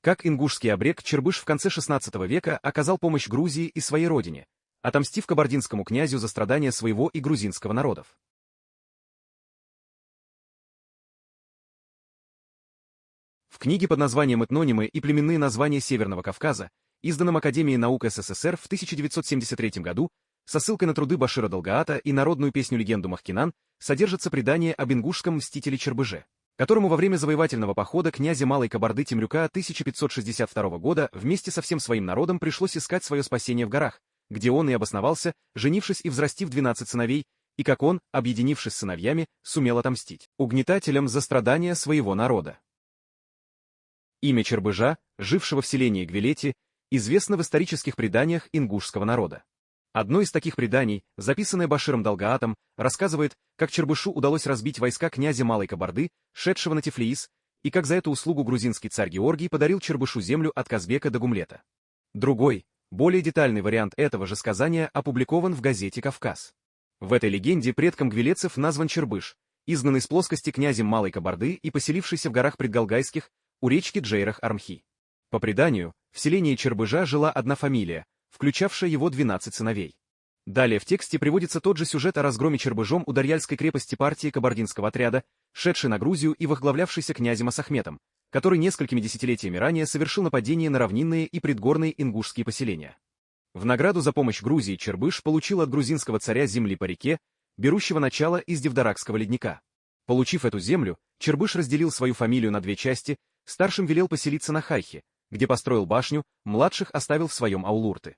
Как ингушский абрек Чербыш в конце XVI века оказал помощь Грузии и своей родине, отомстив кабардинскому князю за страдания своего и грузинского народов. В книге под названием «Этнонимы и племенные названия Северного Кавказа», изданном Академией наук СССР в 1973 году, со ссылкой на труды Башира Далгаата и народную песню-легенду Махкинан, содержится предание об ингушском мстителе Чербыже, которому во время завоевательного похода князя Малой Кабарды Темрюка 1562 года вместе со всем своим народом пришлось искать свое спасение в горах, где он и обосновался, женившись и взрастив 12 сыновей, и как он, объединившись с сыновьями, сумел отомстить угнетателям за страдания своего народа. Имя Чербыжа, жившего в селении Гвилети, известно в исторических преданиях ингушского народа. Одно из таких преданий, записанное Баширом Далгаатом, рассказывает, как Чербышу удалось разбить войска князя Малой Кабарды, шедшего на Тифлиис, и как за эту услугу грузинский царь Георгий подарил Чербышу землю от Казбека до Гумлета. Другой, более детальный вариант этого же сказания опубликован в газете «Кавказ». В этой легенде предком гвилецев назван Чербыш, изгнанный с плоскости князем Малой Кабарды и поселившийся в горах предгалгайских, у речки Джейрах-Армхи. По преданию, в селении Чербыжа жила одна фамилия, включавшая его 12 сыновей. Далее в тексте приводится тот же сюжет о разгроме Чербыжом у Дарьяльской крепости партии кабардинского отряда, шедшей на Грузию и возглавлявшейся князем Асахметом, который несколькими десятилетиями ранее совершил нападение на равнинные и предгорные ингушские поселения. В награду за помощь Грузии Чербыш получил от грузинского царя земли по реке, берущего начало из Девдаракского ледника. Получив эту землю, Чербыш разделил свою фамилию на две части, старшим велел поселиться на Хайхе, где построил башню, младших оставил в своем Аулурте.